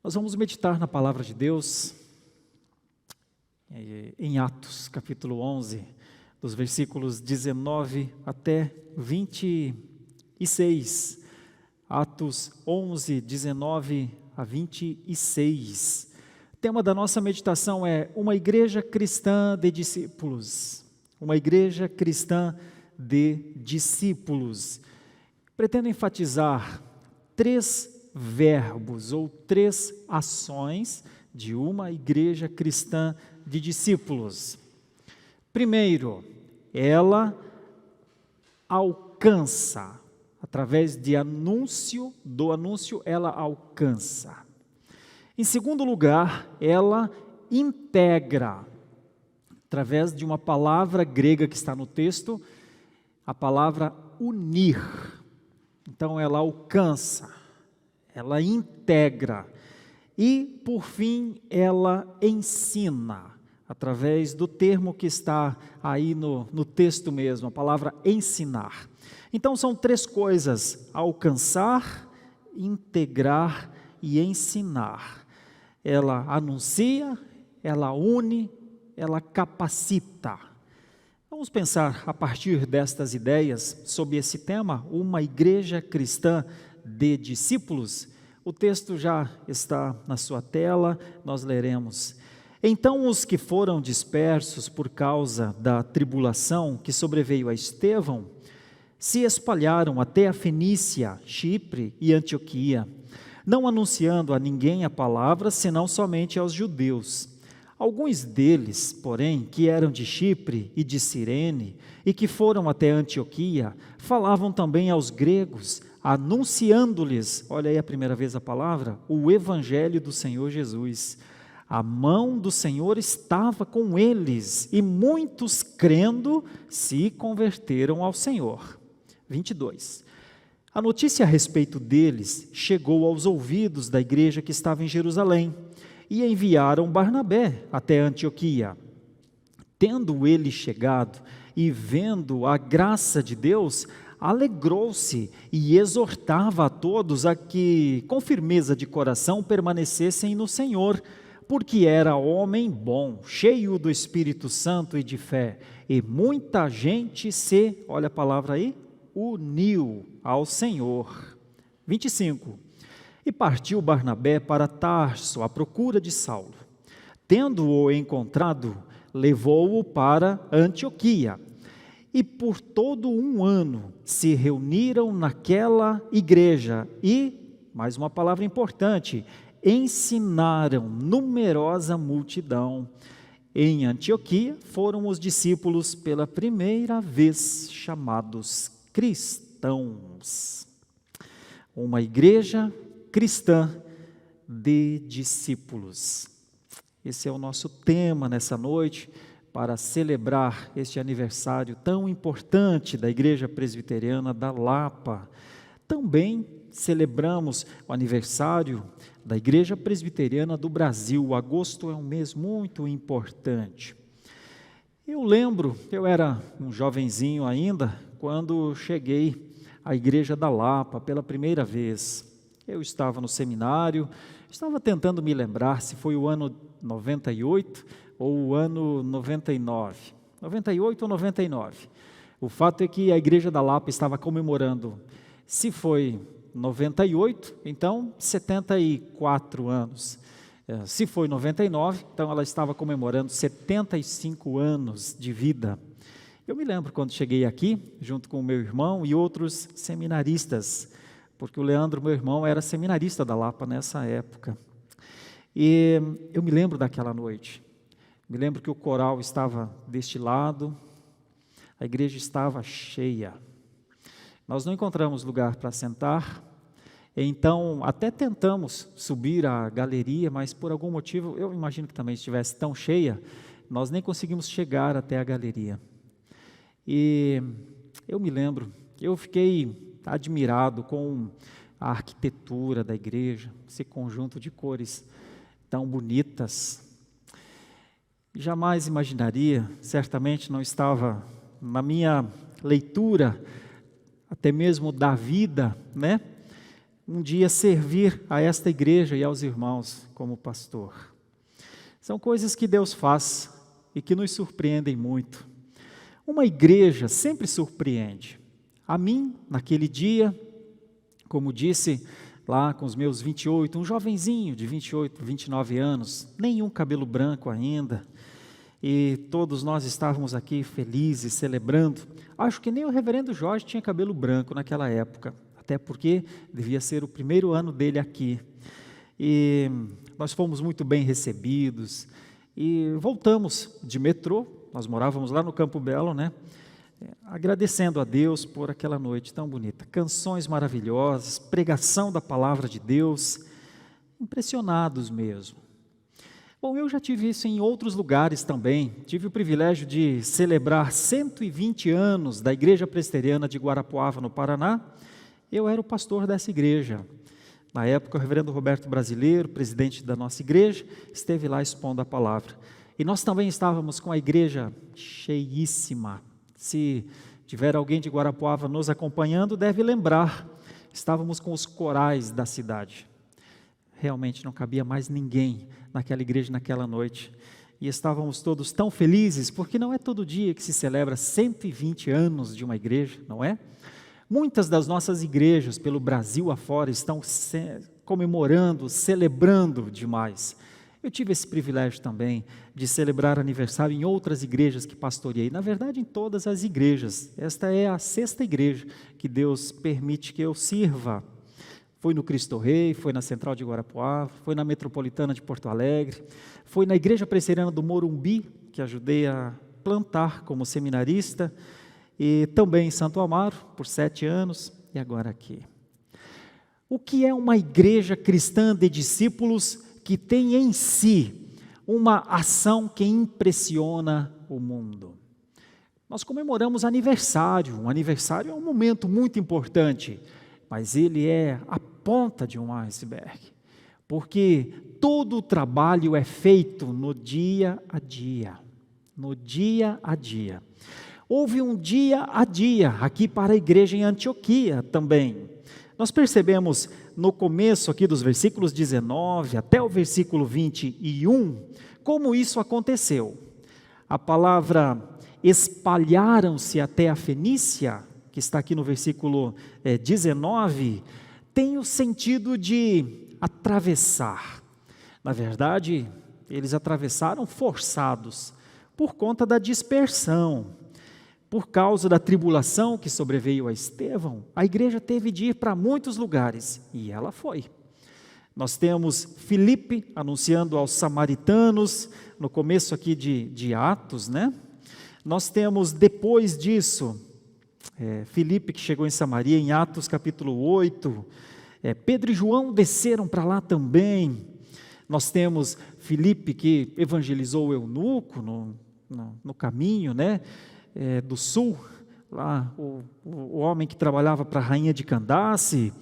Nós vamos meditar na palavra de Deus em Atos, capítulo 11, dos versículos 19 até 26. Atos 11, 19 a 26. O tema da nossa meditação é uma igreja cristã de discípulos. Uma igreja cristã de discípulos. Pretendo enfatizar três verbos ou três ações de uma igreja cristã de discípulos. Primeiro, ela alcança, através do anúncio ela alcança. Em segundo lugar, ela integra, através de uma palavra grega que está no texto, a palavra unir. Então ela alcança, ela integra e, por fim, ela ensina, através do termo que está aí no texto mesmo, a palavra ensinar. Então são três coisas: alcançar, integrar e ensinar. Ela anuncia, ela une, ela capacita. Vamos pensar a partir destas ideias sobre esse tema, uma igreja cristã de discípulos. O texto já está na sua tela, nós leremos. Então os que foram dispersos por causa da tribulação que sobreveio a Estevão, se espalharam até a Fenícia, Chipre e Antioquia, não anunciando a ninguém a palavra, senão somente aos judeus. Alguns deles, porém, que eram de Chipre e de Cirene, e que foram até Antioquia, falavam também aos gregos, anunciando-lhes, olha aí a primeira vez a palavra, o evangelho do Senhor Jesus. A mão do Senhor estava com eles, e muitos, crendo, se converteram ao Senhor. 22. A notícia a respeito deles chegou aos ouvidos da igreja que estava em Jerusalém, e enviaram Barnabé até Antioquia. Tendo ele chegado e vendo a graça de Deus, alegrou-se e exortava a todos a que, com firmeza de coração, permanecessem no Senhor, porque era homem bom, cheio do Espírito Santo e de fé, e muita gente se, olha a palavra aí, uniu ao Senhor. 25. E partiu Barnabé para Tarso, à procura de Saulo. Tendo-o encontrado, levou-o para Antioquia. E por todo um ano se reuniram naquela igreja e, mais uma palavra importante, ensinaram numerosa multidão. Em Antioquia foram os discípulos pela primeira vez chamados cristãos. Uma igreja cristã de discípulos. Esse é o nosso tema nessa noite, para celebrar este aniversário tão importante da Igreja Presbiteriana da Lapa. Também celebramos o aniversário da Igreja Presbiteriana do Brasil. O agosto é um mês muito importante. Eu lembro, eu era um jovenzinho ainda, quando cheguei à Igreja da Lapa pela primeira vez. Eu estava no seminário, estava tentando me lembrar se foi o ano 98 ou o ano 99. 98 ou 99. O fato é que a Igreja da Lapa estava comemorando, se foi 98, então 74 anos. Se foi 99, então ela estava comemorando 75 anos de vida. Eu me lembro quando cheguei aqui, junto com o meu irmão e outros seminaristas, porque o Leandro, meu irmão, era seminarista da Lapa nessa época. E eu me lembro daquela noite. Me lembro que o coral estava deste lado, a igreja estava cheia. Nós não encontramos lugar para sentar, então até tentamos subir a galeria, mas por algum motivo, eu imagino que também estivesse tão cheia, nós nem conseguimos chegar até a galeria. E eu me lembro, eu fiquei admirado com a arquitetura da igreja, esse conjunto de cores tão bonitas. Jamais imaginaria, certamente não estava na minha leitura, até mesmo da vida, né? um dia servir a esta igreja e aos irmãos como pastor. São coisas que Deus faz e que nos surpreendem muito. Uma igreja sempre surpreende. A mim, naquele dia, como disse lá com os meus 28, um jovenzinho de 28, 29 anos, nenhum cabelo branco ainda, e todos nós estávamos aqui felizes, celebrando. Acho que nem o reverendo Jorge tinha cabelo branco naquela época, até porque devia ser o primeiro ano dele aqui. E nós fomos muito bem recebidos, e voltamos de metrô, nós morávamos lá no Campo Belo, né? Agradecendo a Deus por aquela noite tão bonita, canções maravilhosas, pregação da palavra de Deus, impressionados mesmo. Bom, eu já tive isso em outros lugares também, tive o privilégio de celebrar 120 anos da Igreja Presbiteriana de Guarapuava, no Paraná. Eu era o pastor dessa igreja. Na época, o reverendo Roberto Brasileiro, presidente da nossa igreja, esteve lá expondo a palavra. E nós também estávamos com a igreja cheíssima. Se tiver alguém de Guarapuava nos acompanhando, deve lembrar, estávamos com os corais da cidade. Realmente não cabia mais ninguém naquela igreja naquela noite. E estávamos todos tão felizes, porque não é todo dia que se celebra 120 anos de uma igreja, não é? Muitas das nossas igrejas pelo Brasil afora estão comemorando, celebrando demais. Eu tive esse privilégio também de celebrar aniversário em outras igrejas que pastoreei, na verdade em todas as igrejas. Esta é a 6ª igreja que Deus permite que eu sirva. Foi no Cristo Rei, foi na Central de Guarapuava, foi na Metropolitana de Porto Alegre, foi na Igreja Presbiteriana do Morumbi, que ajudei a plantar como seminarista, e também em Santo Amaro, por 7 anos, e agora aqui. O que é uma igreja cristã de discípulos que tem em si uma ação que impressiona o mundo? Nós comemoramos aniversário. Um aniversário é um momento muito importante, mas ele é a ponta de um iceberg, porque todo o trabalho é feito no dia a dia, no dia a dia. Houve um dia a dia aqui para a igreja em Antioquia também. Nós percebemos no começo aqui dos versículos 19 até o versículo 21, como isso aconteceu. A palavra espalharam-se até a Fenícia, que está aqui no versículo 19, tem o sentido de atravessar. Na verdade, eles atravessaram forçados, por conta da dispersão. Por causa da tribulação que sobreveio a Estevão, a igreja teve de ir para muitos lugares, e ela foi. Nós temos Filipe anunciando aos samaritanos, no começo aqui de Atos, né? Nós temos depois disso, Filipe que chegou em Samaria, em Atos capítulo 8, Pedro e João desceram para lá também. Nós temos Filipe que evangelizou o eunuco no caminho, né? Do sul, lá, o homem que trabalhava para a rainha de Candace,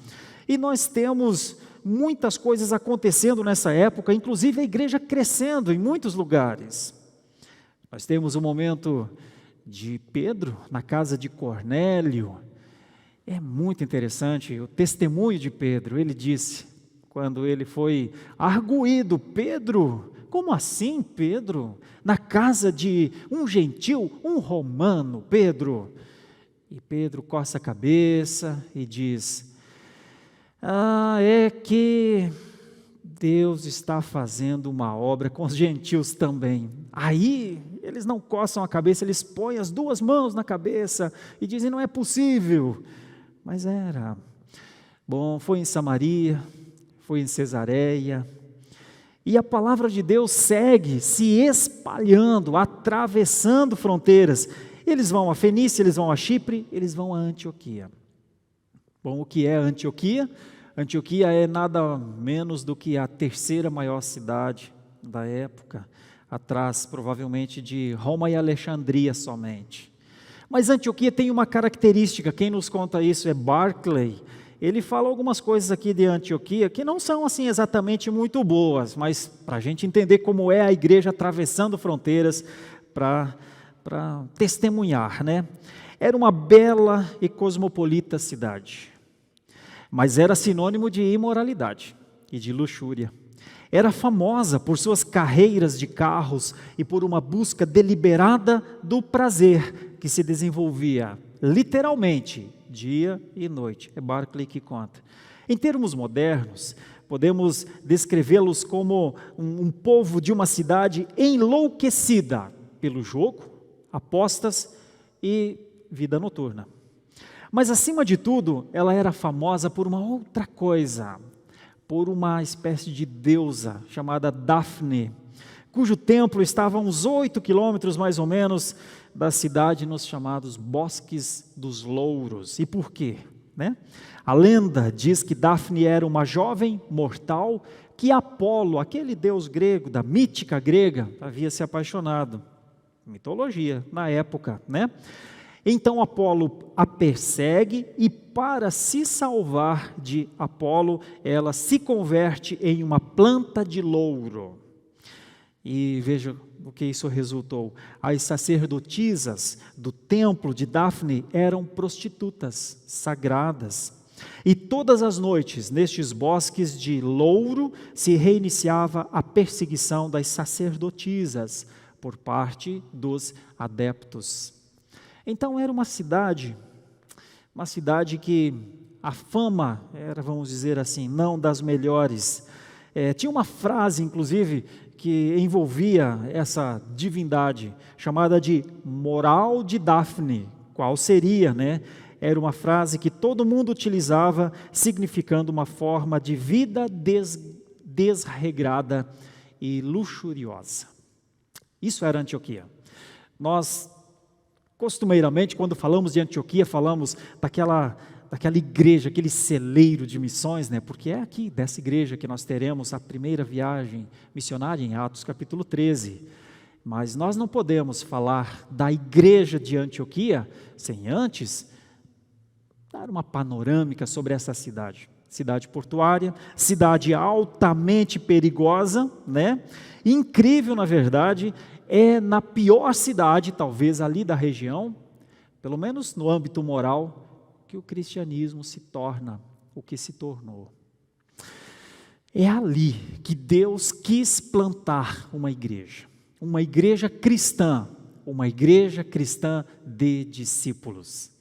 e nós temos muitas coisas acontecendo nessa época, inclusive a igreja crescendo em muitos lugares. Nós temos o momento de Pedro na casa de Cornélio. É muito interessante o testemunho de Pedro. Ele disse, quando ele foi arguído: Pedro, como assim, Pedro? Na casa de um gentil, um romano, Pedro? E Pedro coça a cabeça e diz: é que Deus está fazendo uma obra com os gentios também. Aí eles não coçam a cabeça, eles põem as 2 mãos na cabeça e dizem: não é possível. Mas era. Bom, foi em Samaria, foi em Cesareia, e a palavra de Deus segue se espalhando, atravessando fronteiras. Eles vão a Fenícia, eles vão a Chipre, eles vão a Antioquia. Bom, o que é Antioquia? Antioquia é nada menos do que a 3ª maior cidade da época, atrás provavelmente de Roma e Alexandria somente. Mas Antioquia tem uma característica, quem nos conta isso é Barclay. Ele fala algumas coisas aqui de Antioquia que não são assim exatamente muito boas, mas para a gente entender como é a igreja atravessando fronteiras para testemunhar, né? Era uma bela e cosmopolita cidade. mas era sinônimo de imoralidade e de luxúria. Era famosa por suas carreiras de carros e por uma busca deliberada do prazer que se desenvolvia literalmente dia e noite. É Barclay que conta. Em termos modernos, podemos descrevê-los como um povo de uma cidade enlouquecida pelo jogo, apostas e vida noturna. Mas acima de tudo, ela era famosa por uma outra coisa, por uma espécie de deusa chamada Daphne, cujo templo estava a uns 8 quilômetros mais ou menos da cidade, nos chamados Bosques dos Louros. E por quê? A lenda diz que Daphne era uma jovem mortal que Apolo, aquele deus grego, da mítica grega, havia se apaixonado. Mitologia na época, Então Apolo a persegue e, para se salvar de Apolo, ela se converte em uma planta de louro. E veja o que isso resultou. As sacerdotisas do templo de Daphne eram prostitutas sagradas. E todas as noites, nestes bosques de louro, se reiniciava a perseguição das sacerdotisas por parte dos adeptos. Então era uma cidade que a fama era, vamos dizer assim, não das melhores. Tinha uma frase, inclusive, que envolvia essa divindade, chamada de moral de Daphne. Qual seria, Era uma frase que todo mundo utilizava, significando uma forma de vida desregrada e luxuriosa. Isso era Antioquia. Nós, costumeiramente, quando falamos de Antioquia, falamos daquela igreja, aquele celeiro de missões, porque é aqui dessa igreja que nós teremos a primeira viagem missionária em Atos capítulo 13. Mas nós não podemos falar da igreja de Antioquia sem antes dar uma panorâmica sobre essa cidade. Cidade portuária, cidade altamente perigosa, Incrível, na verdade, é na pior cidade, talvez ali da região, pelo menos no âmbito moral, que o cristianismo se torna o que se tornou. É ali que Deus quis plantar uma igreja cristã, uma igreja cristã de discípulos.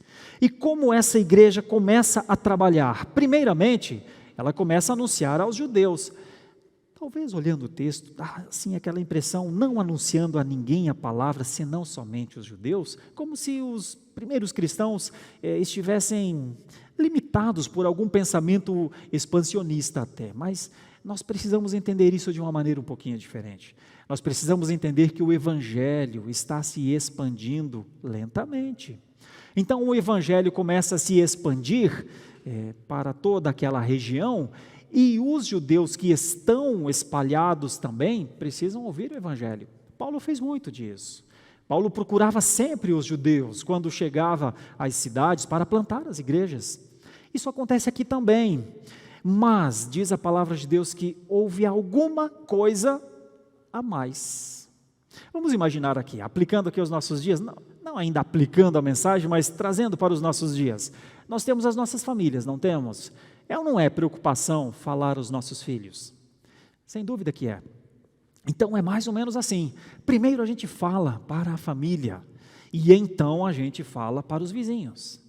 E como essa igreja começa a trabalhar? Primeiramente, ela começa a anunciar aos judeus. Talvez olhando o texto, dá assim aquela impressão, não anunciando a ninguém a palavra, senão somente os judeus, como se os primeiros cristãos estivessem limitados por algum pensamento expansionista até. Mas nós precisamos entender isso de uma maneira um pouquinho diferente. Nós precisamos entender que o evangelho está se expandindo lentamente. Então o evangelho começa a se expandir para toda aquela região, e os judeus que estão espalhados também precisam ouvir o evangelho. Paulo fez muito disso. Paulo procurava sempre os judeus quando chegava às cidades para plantar as igrejas. Isso acontece aqui também. Mas diz a palavra de Deus que houve alguma coisa a mais. Vamos imaginar aqui, aplicando aqui aos nossos dias, não ainda aplicando a mensagem, mas trazendo para os nossos dias. Nós temos as nossas famílias, não temos? É ou não é preocupação falar aos nossos filhos? Sem dúvida que é. Então é mais ou menos assim. Primeiro a gente fala para a família, e então a gente fala para os vizinhos.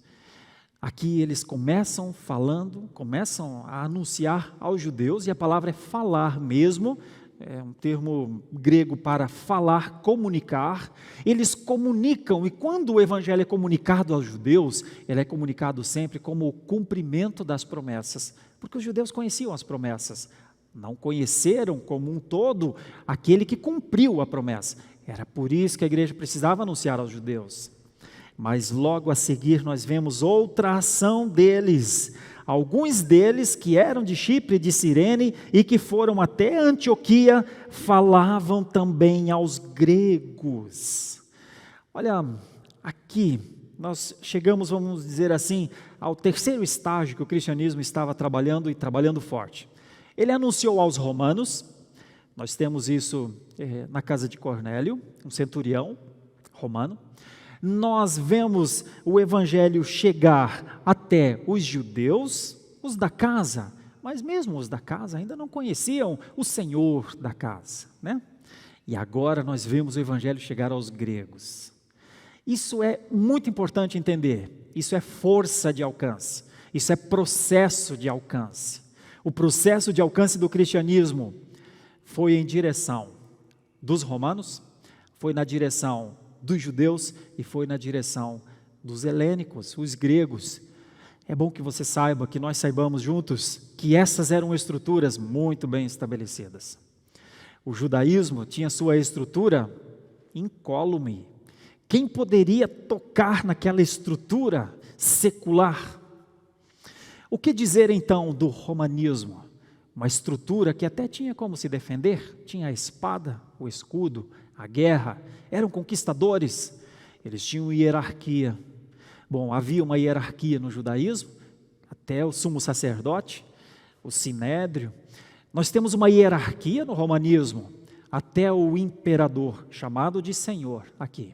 Aqui eles começam a anunciar aos judeus, e a palavra é falar mesmo, é um termo grego para falar, comunicar. Eles comunicam, e quando o evangelho é comunicado aos judeus, ele é comunicado sempre como o cumprimento das promessas, porque os judeus conheciam as promessas, não conheceram como um todo aquele que cumpriu a promessa. Era por isso que a igreja precisava anunciar aos judeus. Mas logo a seguir nós vemos outra ação deles. Alguns deles que eram de Chipre e de Cirene e que foram até Antioquia, falavam também aos gregos. Olha, aqui nós chegamos, vamos dizer assim, ao terceiro estágio que o cristianismo estava trabalhando e trabalhando forte. Ele anunciou aos romanos, nós temos isso na casa de Cornélio, um centurião romano. Nós vemos o evangelho chegar até os judeus, os da casa, mas mesmo os da casa ainda não conheciam o Senhor da casa, né? E agora nós vemos o Evangelho chegar aos gregos. Isso é muito importante entender, isso é força de alcance, isso é processo de alcance. O processo de alcance do cristianismo foi em direção dos romanos, foi na direção dos judeus e foi na direção dos helênicos, os gregos. É bom que você saiba, que nós saibamos juntos, que essas eram estruturas muito bem estabelecidas. O judaísmo tinha sua estrutura incólume. Quem poderia tocar naquela estrutura secular? O que dizer então do romanismo? Uma estrutura que até tinha como se defender, tinha a espada, o escudo, a guerra, eram conquistadores, eles tinham hierarquia. Bom, havia uma hierarquia no judaísmo, até o sumo sacerdote, o sinédrio. Nós temos uma hierarquia no romanismo, até o imperador, chamado de Senhor, aqui.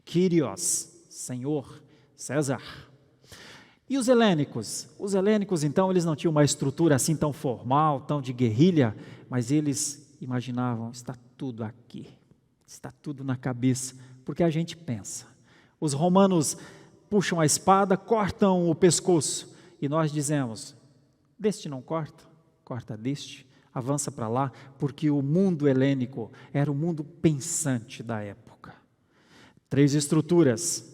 Kyrios, Senhor, César. E os helênicos? Os helênicos, então, eles não tinham uma estrutura assim tão formal, tão de guerrilha, mas eles imaginavam, está tudo aqui, está tudo na cabeça, porque a gente pensa. Os romanos puxam a espada, cortam o pescoço, e nós dizemos, deste não corta, corta deste, avança para lá, porque o mundo helênico era o mundo pensante da época. 3 estruturas.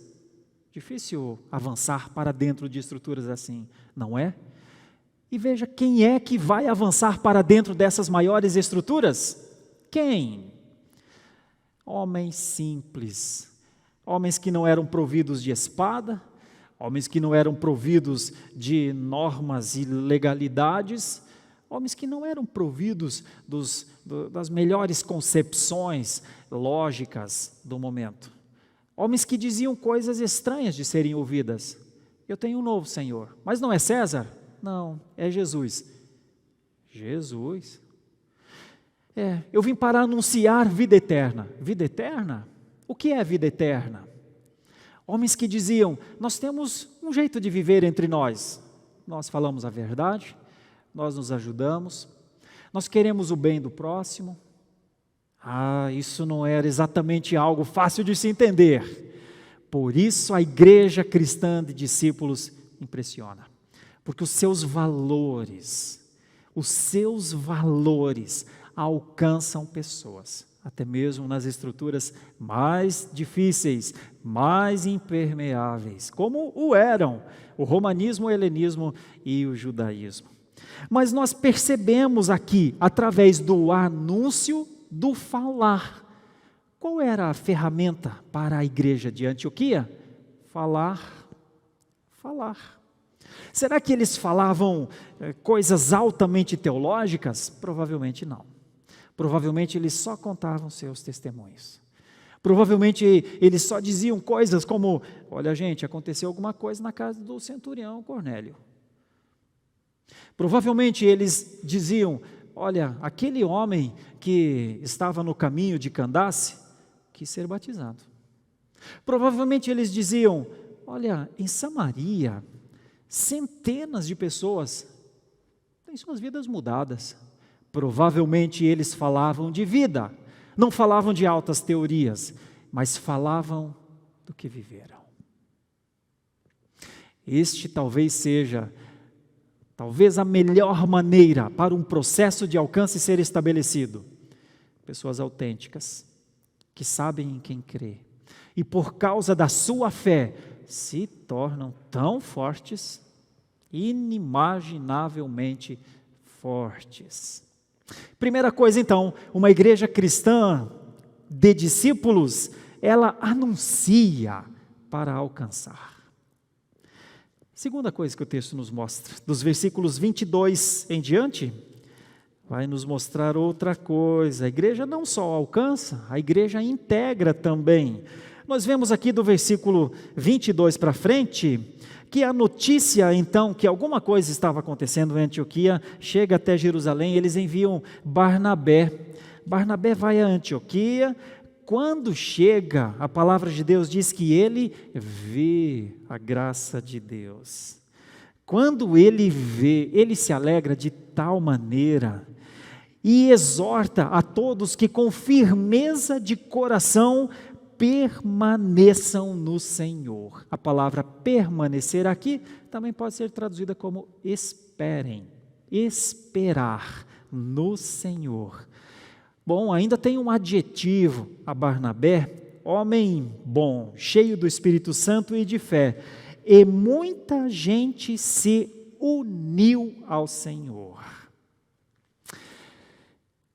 Difícil avançar para dentro de estruturas assim, não é? E veja, quem é que vai avançar para dentro dessas maiores estruturas? Quem? Homens simples, homens que não eram providos de espada, homens que não eram providos de normas e legalidades, homens que não eram providos das melhores concepções lógicas do momento. Homens que diziam coisas estranhas de serem ouvidas. Eu tenho um novo Senhor, mas não é César? Não, é Jesus. Jesus? Eu vim para anunciar vida eterna. Vida eterna? O que é vida eterna? Homens que diziam, nós temos um jeito de viver entre nós. Nós falamos a verdade, nós nos ajudamos, nós queremos o bem do próximo. Isso não era exatamente algo fácil de se entender. Por isso a igreja cristã de discípulos impressiona. Porque os seus valores alcançam pessoas, até mesmo nas estruturas mais difíceis, mais impermeáveis, como o eram o romanismo, o helenismo e o judaísmo. Mas nós percebemos aqui, através do anúncio, do falar. Qual era a ferramenta para a igreja de Antioquia? Falar. Será que eles falavam coisas altamente teológicas? Provavelmente não. Provavelmente eles só contavam seus testemunhos. Provavelmente eles só diziam coisas como, olha gente, aconteceu alguma coisa na casa do centurião Cornélio. Provavelmente eles diziam, olha, aquele homem que estava no caminho de Candace quis ser batizado. Provavelmente eles diziam, olha, em Samaria, centenas de pessoas têm suas vidas mudadas. Provavelmente eles falavam de vida, não falavam de altas teorias, mas falavam do que viveram. Este talvez seja a melhor maneira para um processo de alcance ser estabelecido. Pessoas autênticas, que sabem em quem crê, e por causa da sua fé, se tornam tão fortes, inimaginavelmente fortes. Primeira coisa então, uma igreja cristã de discípulos, ela anuncia para alcançar. Segunda coisa que o texto nos mostra, dos versículos 22 em diante, vai nos mostrar outra coisa. A igreja não só alcança, a igreja integra também. Nós vemos aqui do versículo 22 para frente, que a notícia então que alguma coisa estava acontecendo em Antioquia, chega até Jerusalém, eles enviam Barnabé. Barnabé vai a Antioquia. Quando chega, a palavra de Deus diz que ele vê a graça de Deus. quando ele vê, ele se alegra de tal maneira e exorta a todos que com firmeza de coração permaneçam no Senhor. A palavra permanecer aqui também pode ser traduzida como esperem, esperar no Senhor. Bom, ainda tem um adjetivo a Barnabé: homem bom, cheio do Espírito Santo e de fé, e muita gente se uniu ao Senhor.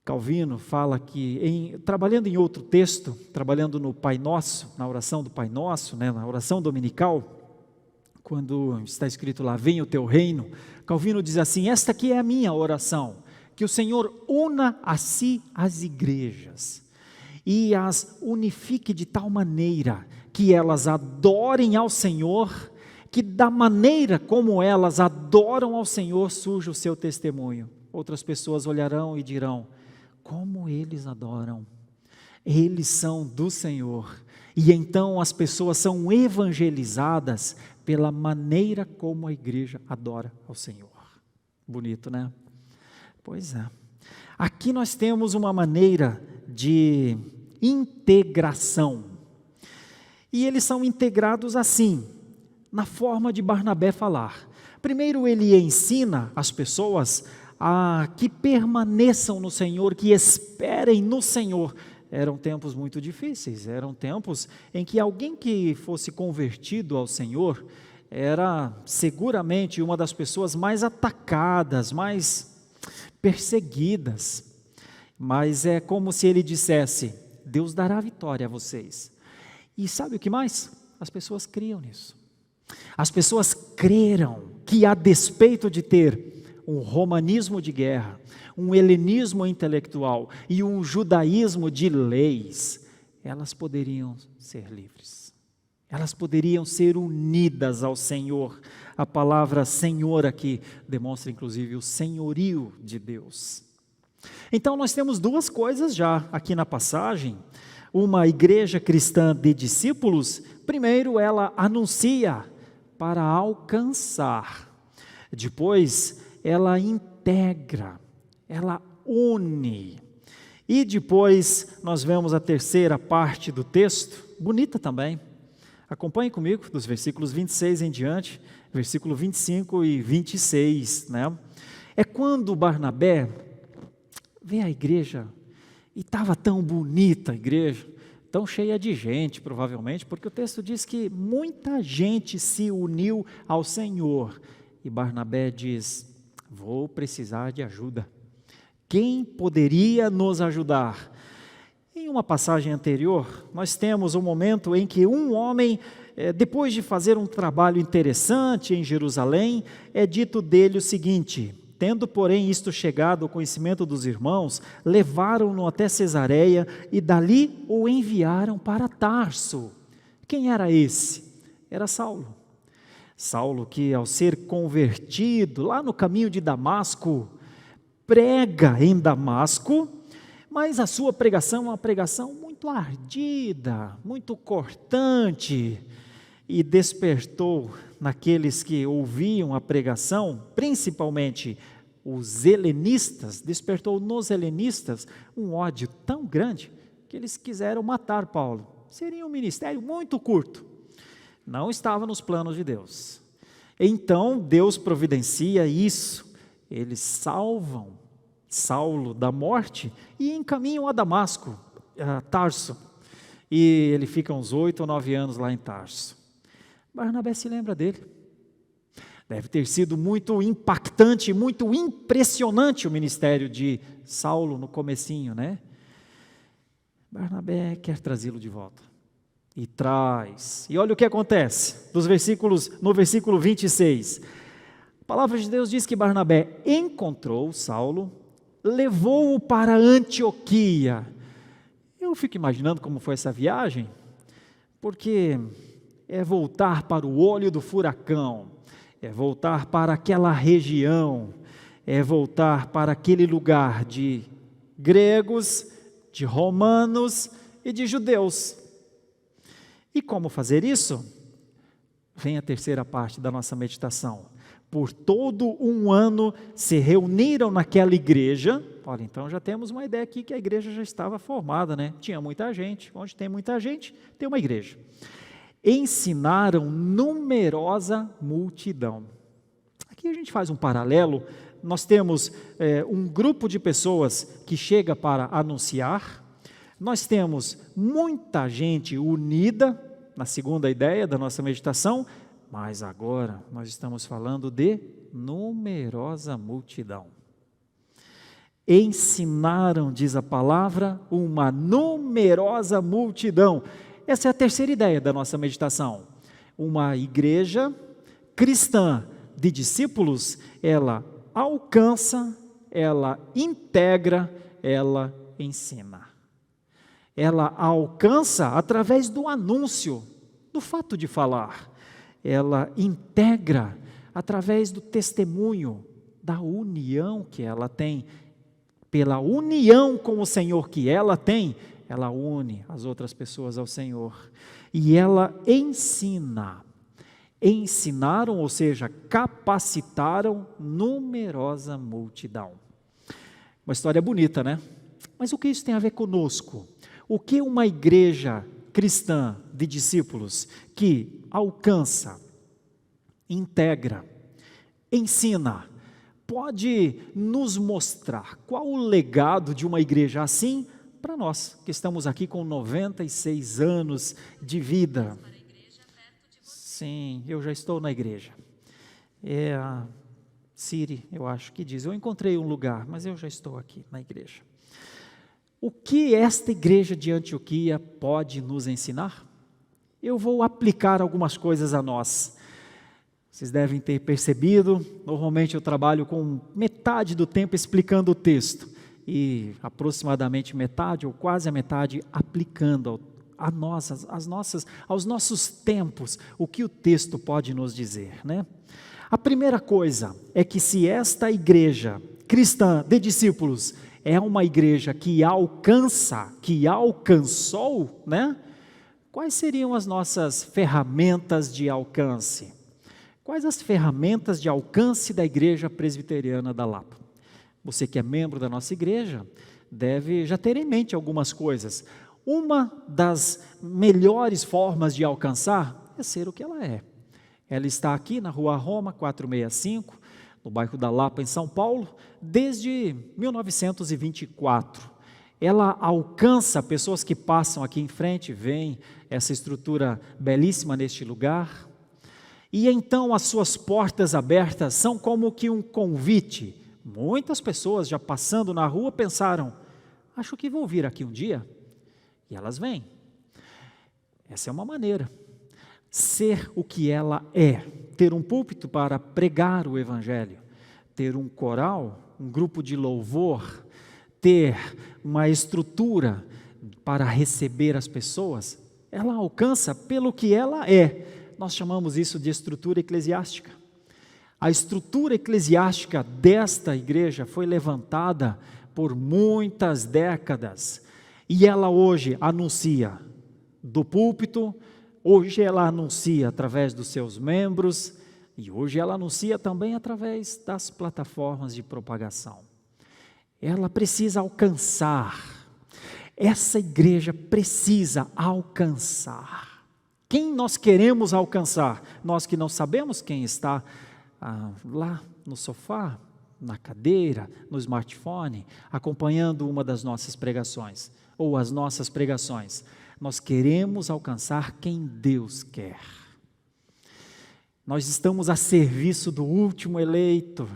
Calvino fala que, trabalhando em outro texto, trabalhando no Pai Nosso, na oração do Pai Nosso, na oração dominical, quando está escrito lá, venha o teu reino, Calvino diz assim: esta aqui é a minha oração, que o Senhor una a si as igrejas, e as unifique de tal maneira, que elas adorem ao Senhor, que da maneira como elas adoram ao Senhor, surja o seu testemunho. Outras pessoas olharão e dirão: como eles adoram, eles são do Senhor, e então as pessoas são evangelizadas pela maneira como a igreja adora ao Senhor. Bonito, né? Pois é. Aqui nós temos uma maneira de integração, e eles são integrados assim, na forma de Barnabé falar. Primeiro ele ensina as pessoas a que permaneçam no Senhor, que esperem no Senhor. Eram tempos muito difíceis, eram tempos em que alguém que fosse convertido ao Senhor era seguramente uma das pessoas mais atacadas, mais perseguidas, mas é como se ele dissesse: Deus dará vitória a vocês. E sabe o que mais? As pessoas criam nisso. As pessoas creram que, a despeito de ter um romanismo de guerra, um helenismo intelectual e um judaísmo de leis, elas poderiam ser livres, elas poderiam ser unidas ao Senhor. A palavra Senhor aqui demonstra inclusive o senhorio de Deus. Então nós temos duas coisas já aqui na passagem: uma igreja cristã de discípulos. Primeiro, ela anuncia para alcançar, depois ela integra, ela une. E depois nós vemos a terceira parte do texto, bonita também. Acompanhe comigo, dos versículos 26 em diante, versículo 25 e 26, né? É quando Barnabé vê a igreja, e estava tão bonita a igreja, tão cheia de gente, provavelmente, porque o texto diz que muita gente se uniu ao Senhor, e Barnabé diz: vou precisar de ajuda. Quem poderia nos ajudar? Em uma passagem anterior, nós temos um momento em que um homem, depois de fazer um trabalho interessante em Jerusalém, é dito dele o seguinte: tendo, porém, isto chegado ao conhecimento dos irmãos, levaram-no até Cesareia e dali o enviaram para Tarso. Quem era esse? Era Saulo. Saulo, que ao ser convertido lá no caminho de Damasco, prega em Damasco, mas a sua pregação é uma pregação muito ardida, muito cortante, e despertou naqueles que ouviam a pregação, principalmente os helenistas, despertou nos helenistas um ódio tão grande que eles quiseram matar Paulo. Seria um ministério muito curto, não estava nos planos de Deus. Então Deus providencia isso, eles salvam Saulo da morte e encaminham a Damasco, a Tarso, e ele fica uns 8 ou 9 anos lá em Tarso. Barnabé se lembra dele. Deve ter sido muito impactante, muito impressionante o ministério de Saulo no comecinho, né? Barnabé quer trazê-lo de volta. E traz. E olha o que acontece no versículo 26. A palavra de Deus diz que Barnabé encontrou Saulo, levou-o para Antioquia. Eu fico imaginando como foi essa viagem, porque é voltar para o olho do furacão, é voltar para aquela região, é voltar para aquele lugar de gregos, de romanos e de judeus. E como fazer isso? Vem a terceira parte da nossa meditação. por todo um ano se reuniram naquela igreja. Olha, então já temos uma ideia aqui que a igreja já estava formada, né? Tinha muita gente, onde tem muita gente, tem uma igreja. Ensinaram numerosa multidão. Aqui a gente faz um paralelo, nós temos um grupo de pessoas que chega para anunciar, nós temos muita gente unida, na segunda ideia da nossa meditação, mas agora nós estamos falando de numerosa multidão. Ensinaram, diz a palavra, uma numerosa multidão. Essa é a terceira ideia da nossa meditação. Uma igreja cristã de discípulos, ela alcança, ela integra, ela ensina. Ela alcança através do anúncio, do fato de falar. Ela integra através do testemunho, da união que ela tem. Pela união com o Senhor que ela tem, ela une as outras pessoas ao Senhor. E ela ensina. Ensinaram, ou seja, capacitaram numerosa multidão. Uma história bonita, né? Mas o que isso tem a ver conosco? O que uma igreja cristã de discípulos que alcança, integra, ensina, pode nos mostrar qual o legado de uma igreja assim para nós, que estamos aqui com 96 anos de vida. Sim, eu já estou na igreja. É a Siri, eu acho que diz, eu encontrei um lugar, mas eu já estou aqui na igreja. O que esta igreja de Antioquia pode nos ensinar? Eu vou aplicar algumas coisas a nós. Vocês devem ter percebido, normalmente eu trabalho com metade do tempo explicando o texto, e aproximadamente metade, ou quase a metade, aplicando aos nossos tempos, o que o texto pode nos dizer, né? A primeira coisa é que se esta igreja cristã de discípulos é uma igreja que alcança, que alcançou, né? Quais seriam as nossas ferramentas de alcance? Quais as ferramentas de alcance da Igreja Presbiteriana da Lapa? Você que é membro da nossa igreja deve já ter em mente algumas coisas. Uma das melhores formas de alcançar é ser o que ela é. Ela está aqui na Rua Roma 465, no bairro da Lapa, em São Paulo, desde 1924. Ela alcança pessoas que passam aqui em frente, veem essa estrutura belíssima neste lugar, e então as suas portas abertas são como que um convite. Muitas pessoas já passando na rua pensaram, acho que vou vir aqui um dia, e elas vêm. Essa é uma maneira. Ser o que ela é, ter um púlpito para pregar o Evangelho, ter um coral, um grupo de louvor, ter uma estrutura para receber as pessoas, ela alcança pelo que ela é. Nós chamamos isso de estrutura eclesiástica. A estrutura eclesiástica desta igreja foi levantada por muitas décadas, e ela hoje anuncia do púlpito, hoje ela anuncia através dos seus membros, e hoje ela anuncia também através das plataformas de propagação. Ela precisa alcançar, essa igreja precisa alcançar. Quem nós queremos alcançar? Nós que não sabemos quem está lá no sofá, na cadeira, no smartphone, acompanhando uma das nossas pregações, ou as nossas pregações. Nós queremos alcançar quem Deus quer. Nós estamos a serviço do último eleito.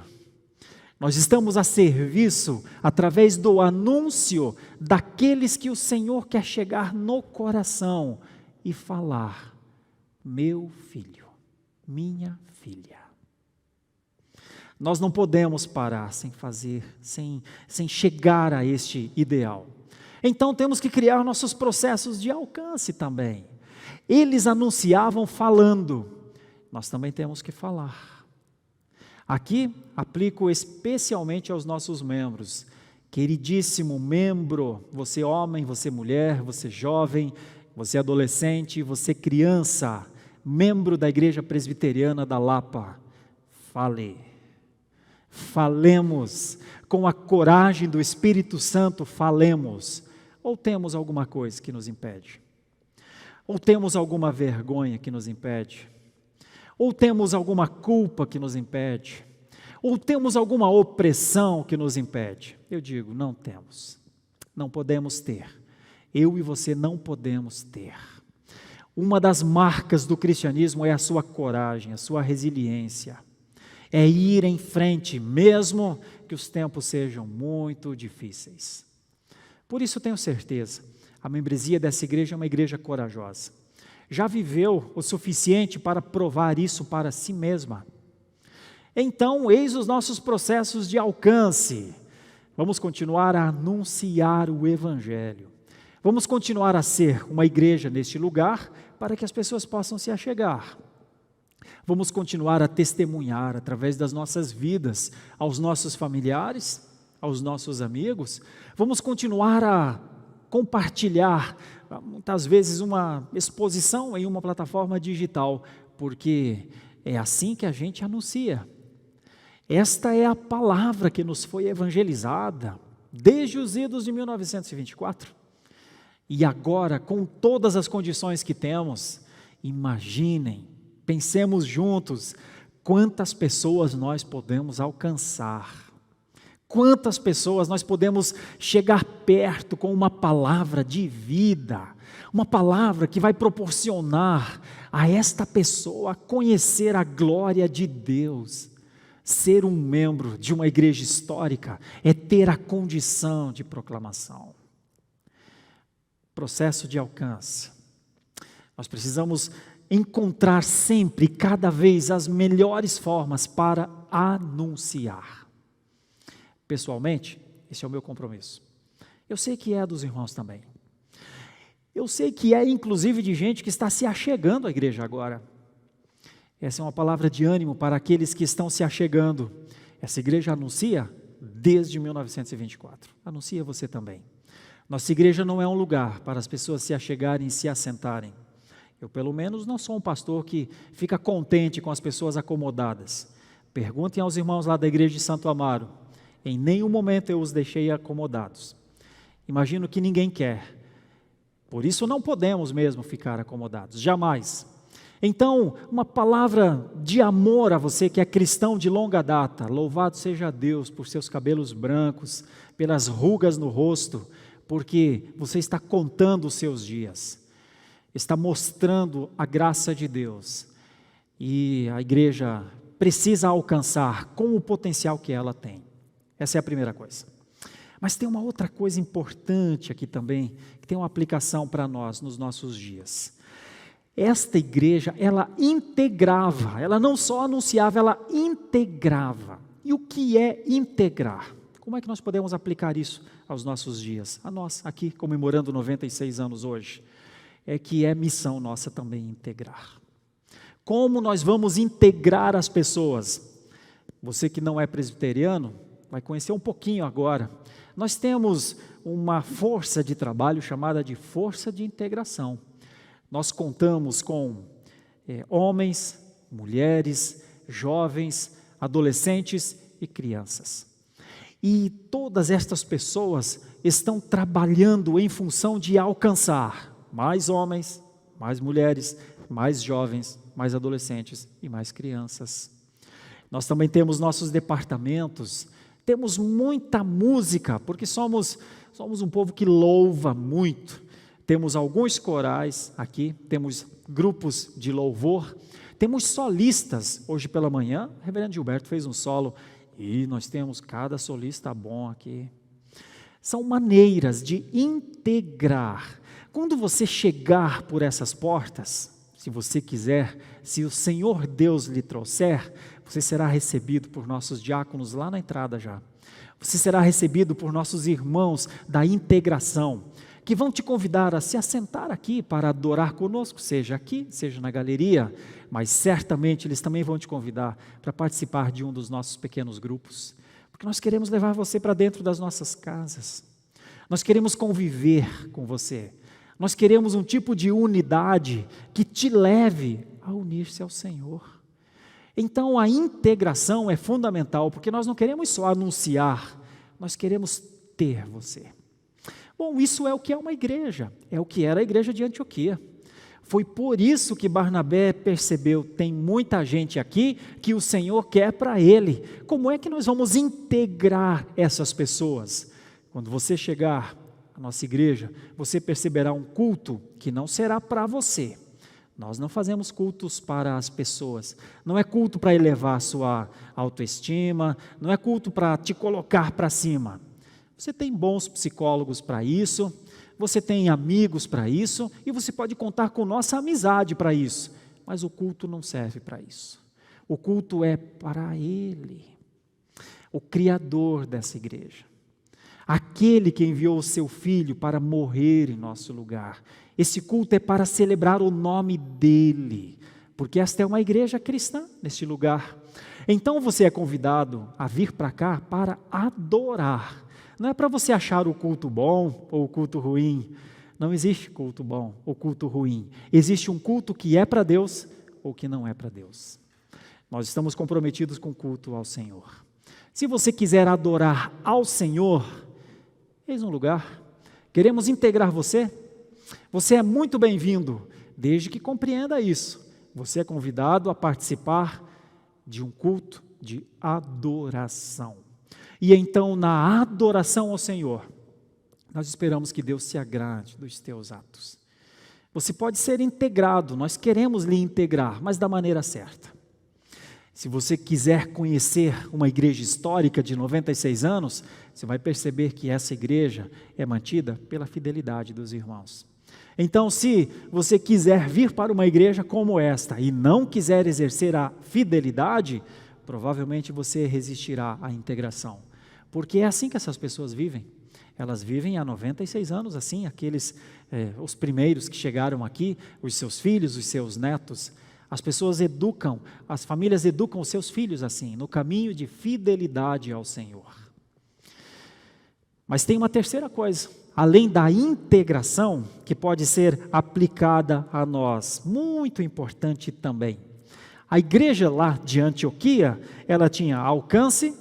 Nós estamos a serviço através do anúncio daqueles que o Senhor quer chegar no coração e falar, meu filho, minha filha. Nós não podemos parar sem fazer, sem chegar a este ideal. Então temos que criar nossos processos de alcance também. Eles anunciavam falando, nós também temos que falar. Aqui aplico especialmente aos nossos membros. Queridíssimo membro, você homem, você mulher, você jovem, você adolescente, você criança, membro da Igreja Presbiteriana da Lapa, fale. Falemos, com a coragem do Espírito Santo, falemos. Ou temos alguma coisa que nos impede? Ou temos alguma vergonha que nos impede? Ou temos alguma culpa que nos impede? Ou temos alguma opressão que nos impede? Eu digo, não temos. Não podemos ter. Eu e você não podemos ter. Uma das marcas do cristianismo é a sua coragem, a sua resiliência. É ir em frente, mesmo que os tempos sejam muito difíceis. Por isso tenho certeza, a membresia dessa igreja é uma igreja corajosa. Já viveu o suficiente para provar isso para si mesma. Então, eis os nossos processos de alcance. Vamos continuar a anunciar o Evangelho. Vamos continuar a ser uma igreja neste lugar para que as pessoas possam se achegar. Vamos continuar a testemunhar através das nossas vidas aos nossos familiares, aos nossos amigos. Vamos continuar a compartilhar, muitas vezes, uma exposição em uma plataforma digital, porque é assim que a gente anuncia. Esta é a palavra que nos foi evangelizada desde os idos de 1924. E agora, com todas as condições que temos, imaginem, pensemos juntos, quantas pessoas nós podemos alcançar. Quantas pessoas nós podemos chegar perto com uma palavra de vida, uma palavra que vai proporcionar a esta pessoa conhecer a glória de Deus. Ser um membro de uma igreja histórica é ter a condição de proclamação. Processo de alcance. Nós precisamos encontrar sempre, cada vez, as melhores formas para anunciar. Pessoalmente, esse é o meu compromisso. Eu sei que é dos irmãos também. Eu sei que é inclusive de gente que está se achegando à igreja agora. Essa é uma palavra de ânimo para aqueles que estão se achegando. Essa igreja anuncia desde 1924. Anuncia você também. Nossa igreja não é um lugar para as pessoas se achegarem e se assentarem. Eu, pelo menos, não sou um pastor que fica contente com as pessoas acomodadas. Perguntem aos irmãos lá da igreja de Santo Amaro. Em nenhum momento eu os deixei acomodados. Imagino que ninguém quer. Por isso não podemos mesmo ficar acomodados, jamais. Então, uma palavra de amor a você que é cristão de longa data. Louvado seja Deus por seus cabelos brancos, pelas rugas no rosto, porque você está contando os seus dias. Está mostrando a graça de Deus. E a igreja precisa alcançar com o potencial que ela tem. Essa é a primeira coisa. Mas tem uma outra coisa importante aqui também, que tem uma aplicação para nós nos nossos dias. Esta igreja, ela integrava, ela não só anunciava, ela integrava. E o que é integrar? Como é que nós podemos aplicar isso aos nossos dias? A nós, aqui, comemorando 96 anos hoje, é que é missão nossa também integrar. Como nós vamos integrar as pessoas? Você que não é presbiteriano, vai conhecer um pouquinho agora. Nós temos uma força de trabalho chamada de força de integração. Nós contamos com homens, mulheres, jovens, adolescentes e crianças. E todas estas pessoas estão trabalhando em função de alcançar mais homens, mais mulheres, mais jovens, mais adolescentes e mais crianças. Nós também temos nossos departamentos, temos muita música, porque somos um povo que louva muito. Temos alguns corais aqui, temos grupos de louvor, temos solistas. Hoje pela manhã, o reverendo Gilberto fez um solo, e nós temos cada solista bom aqui. São maneiras de integrar. Quando você chegar por essas portas, se você quiser, se o Senhor Deus lhe trouxer, você será recebido por nossos diáconos lá na entrada já. Você será recebido por nossos irmãos da integração, que vão te convidar a se assentar aqui para adorar conosco, seja aqui, seja na galeria, mas certamente eles também vão te convidar para participar de um dos nossos pequenos grupos, porque nós queremos levar você para dentro das nossas casas, nós queremos conviver com você, nós queremos um tipo de unidade que te leve a unir-se ao Senhor. Então a integração é fundamental, porque nós não queremos só anunciar, nós queremos ter você. Bom, isso é o que é uma igreja, é o que era a igreja de Antioquia. Foi por isso que Barnabé percebeu, tem muita gente aqui que o Senhor quer para ele. Como é que nós vamos integrar essas pessoas? Quando você chegar à nossa igreja, você perceberá um culto que não será para você. Nós não fazemos cultos para as pessoas, não é culto para elevar a sua autoestima, não é culto para te colocar para cima. Você tem bons psicólogos para isso, você tem amigos para isso, e você pode contar com nossa amizade para isso, mas o culto não serve para isso. O culto é para Ele, o Criador dessa igreja, aquele que enviou o seu Filho para morrer em nosso lugar. Esse culto é para celebrar o nome dEle, porque esta é uma igreja cristã neste lugar. Então você é convidado a vir para cá para adorar. Não é para você achar o culto bom ou o culto ruim. Não existe culto bom ou culto ruim. Existe um culto que é para Deus ou que não é para Deus. Nós estamos comprometidos com o culto ao Senhor. Se você quiser adorar ao Senhor, eis um lugar. Queremos integrar você. Você é muito bem-vindo, desde que compreenda isso. Você é convidado a participar de um culto de adoração. E então, na adoração ao Senhor, nós esperamos que Deus se agrade dos teus atos. Você pode ser integrado, nós queremos lhe integrar, mas da maneira certa. Se você quiser conhecer uma igreja histórica de 96 anos, você vai perceber que essa igreja é mantida pela fidelidade dos irmãos. Então, se você quiser vir para uma igreja como esta e não quiser exercer a fidelidade, provavelmente você resistirá à integração. Porque é assim que essas pessoas vivem. Elas vivem há 96 anos assim, os primeiros que chegaram aqui, os seus filhos, os seus netos. As pessoas educam, as famílias educam os seus filhos assim, no caminho de fidelidade ao Senhor. Mas tem uma terceira coisa, além da integração, que pode ser aplicada a nós, muito importante também. A igreja lá de Antioquia, ela tinha alcance,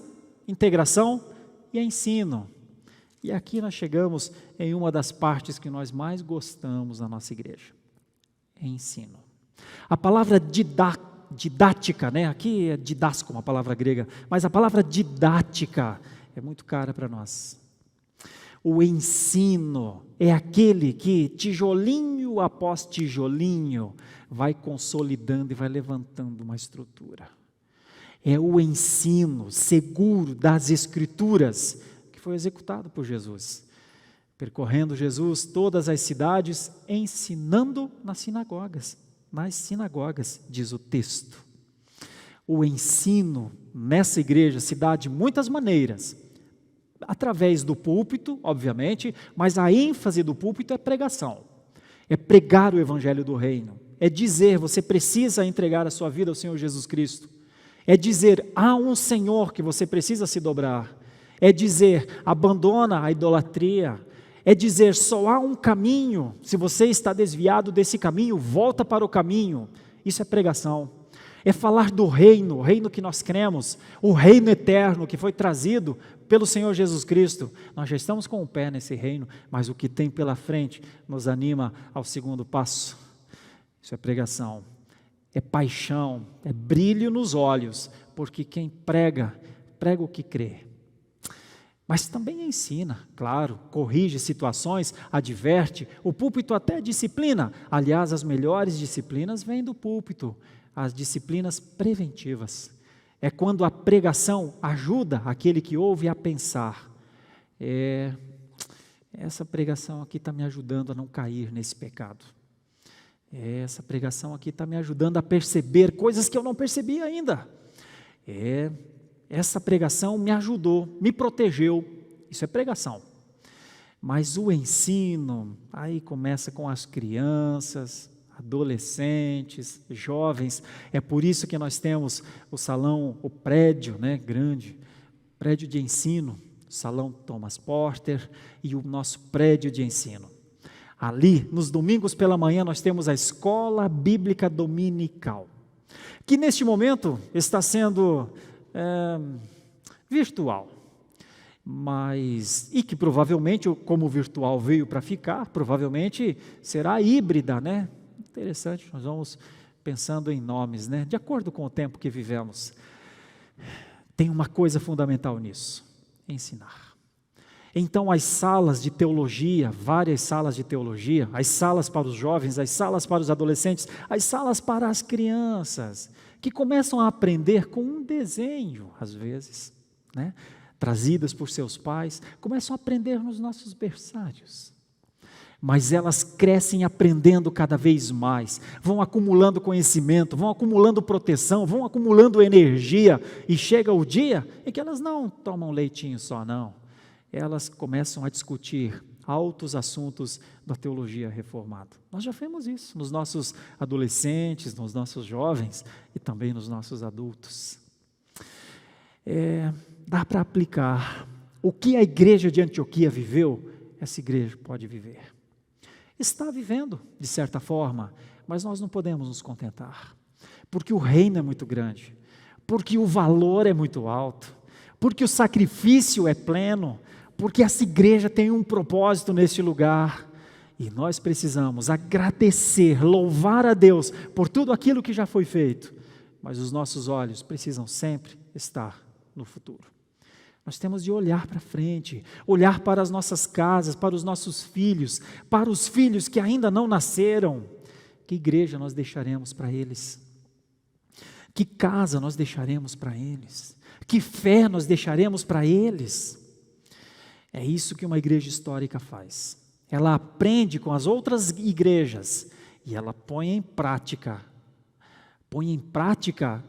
integração e ensino. E aqui nós chegamos em uma das partes que nós mais gostamos na nossa igreja, ensino. A palavra didática, né? Aqui é didasco, uma palavra grega, mas a palavra didática é muito cara para nós. O ensino é aquele que, tijolinho após tijolinho, vai consolidando e vai levantando uma estrutura. É o ensino seguro das Escrituras que foi executado por Jesus. Percorrendo Jesus todas as cidades, ensinando nas sinagogas, diz o texto. O ensino nessa igreja se dá de muitas maneiras, através do púlpito, obviamente, mas a ênfase do púlpito é pregação, é pregar o evangelho do reino, é dizer, você precisa entregar a sua vida ao Senhor Jesus Cristo, é dizer, há um Senhor que você precisa se dobrar, é dizer, abandona a idolatria, é dizer, só há um caminho, se você está desviado desse caminho, volta para o caminho. Isso é pregação, é falar do reino, o reino que nós cremos, o reino eterno que foi trazido pelo Senhor Jesus Cristo. Nós já estamos com o pé nesse reino, mas o que tem pela frente nos anima ao segundo passo. Isso é pregação, é paixão, é brilho nos olhos, porque quem prega, prega o que crê. Mas também ensina, claro, corrige situações, adverte, o púlpito até disciplina. Aliás, as melhores disciplinas vêm do púlpito, as disciplinas preventivas. É quando a pregação ajuda aquele que ouve a pensar. Essa pregação aqui está me ajudando a não cair nesse pecado. Essa pregação aqui está me ajudando a perceber coisas que eu não percebi ainda. Essa pregação me ajudou, me protegeu, isso é pregação. Mas o ensino, aí começa com as crianças, adolescentes, jovens, é por isso que nós temos o salão, o prédio, né, grande, prédio de ensino, o salão Thomas Porter e o nosso prédio de ensino. Ali, nos domingos pela manhã, nós temos a escola bíblica dominical. que neste momento está sendo virtual, e que provavelmente, como o virtual veio para ficar, provavelmente será híbrida, né? Interessante, nós vamos pensando em nomes, né? De acordo com o tempo que vivemos. Tem uma coisa fundamental nisso: ensinar. Então, as salas de teologia, várias salas de teologia, as salas para os jovens, as salas para os adolescentes, as salas para as crianças, que começam a aprender com um desenho, às vezes, né? Trazidas por seus pais, começam a aprender nos nossos berçários. Mas elas crescem aprendendo cada vez mais, vão acumulando conhecimento, vão acumulando proteção, vão acumulando energia, e chega o dia em que elas não tomam leitinho só, não. Elas começam a discutir altos assuntos da teologia reformada. Nós já vemos isso nos nossos adolescentes, nos nossos jovens e também nos nossos adultos. Dá para aplicar. O que a igreja de Antioquia viveu, essa igreja pode viver. Está vivendo, de certa forma, mas nós não podemos nos contentar, porque o reino é muito grande, porque o valor é muito alto, porque o sacrifício é pleno, porque essa igreja tem um propósito neste lugar, e nós precisamos agradecer, louvar a Deus por tudo aquilo que já foi feito, mas os nossos olhos precisam sempre estar no futuro. Nós temos de olhar para frente, olhar para as nossas casas, para os nossos filhos, para os filhos que ainda não nasceram. Que igreja nós deixaremos para eles? Que casa nós deixaremos para eles? Que fé nós deixaremos para eles? É isso que uma igreja histórica faz. Ela aprende com as outras igrejas e ela põe em prática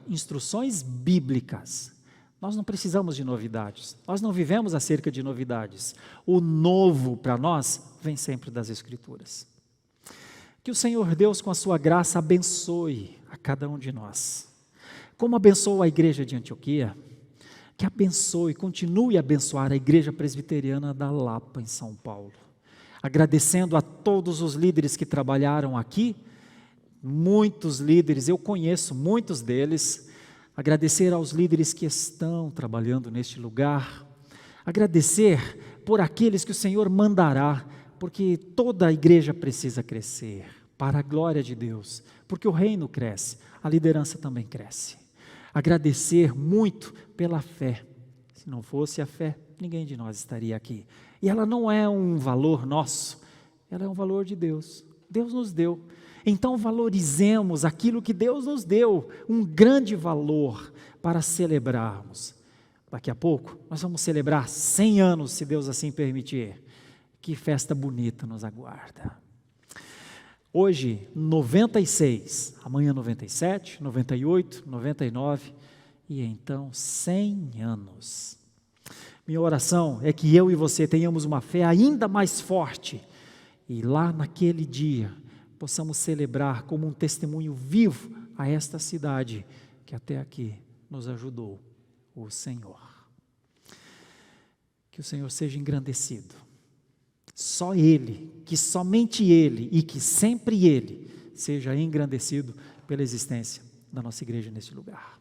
instruções bíblicas. Nós não precisamos de novidades, nós não vivemos acerca de novidades. O novo para nós vem sempre das Escrituras. Que o Senhor Deus, com a sua graça, abençoe a cada um de nós. Como abençoou a igreja de Antioquia, que abençoe, continue a abençoar a igreja presbiteriana da Lapa, em São Paulo. Agradecendo a todos os líderes que trabalharam aqui, muitos líderes, eu conheço muitos deles. Agradecer aos líderes que estão trabalhando neste lugar, agradecer por aqueles que o Senhor mandará, porque toda a igreja precisa crescer, para a glória de Deus, porque o reino cresce, a liderança também cresce. Agradecer muito pela fé, se não fosse a fé, ninguém de nós estaria aqui, e ela não é um valor nosso, ela é um valor de Deus, Deus nos deu. Então valorizemos aquilo que Deus nos deu, um grande valor para celebrarmos. Daqui a pouco nós vamos celebrar 100 anos, se Deus assim permitir. Que festa bonita nos aguarda. Hoje 96, amanhã 97, 98, 99 e então 100 anos. Minha oração é que eu e você tenhamos uma fé ainda mais forte e lá naquele dia possamos celebrar como um testemunho vivo a esta cidade que até aqui nos ajudou, o Senhor. Que o Senhor seja engrandecido. Só Ele, que somente Ele e que sempre Ele seja engrandecido pela existência da nossa igreja neste lugar.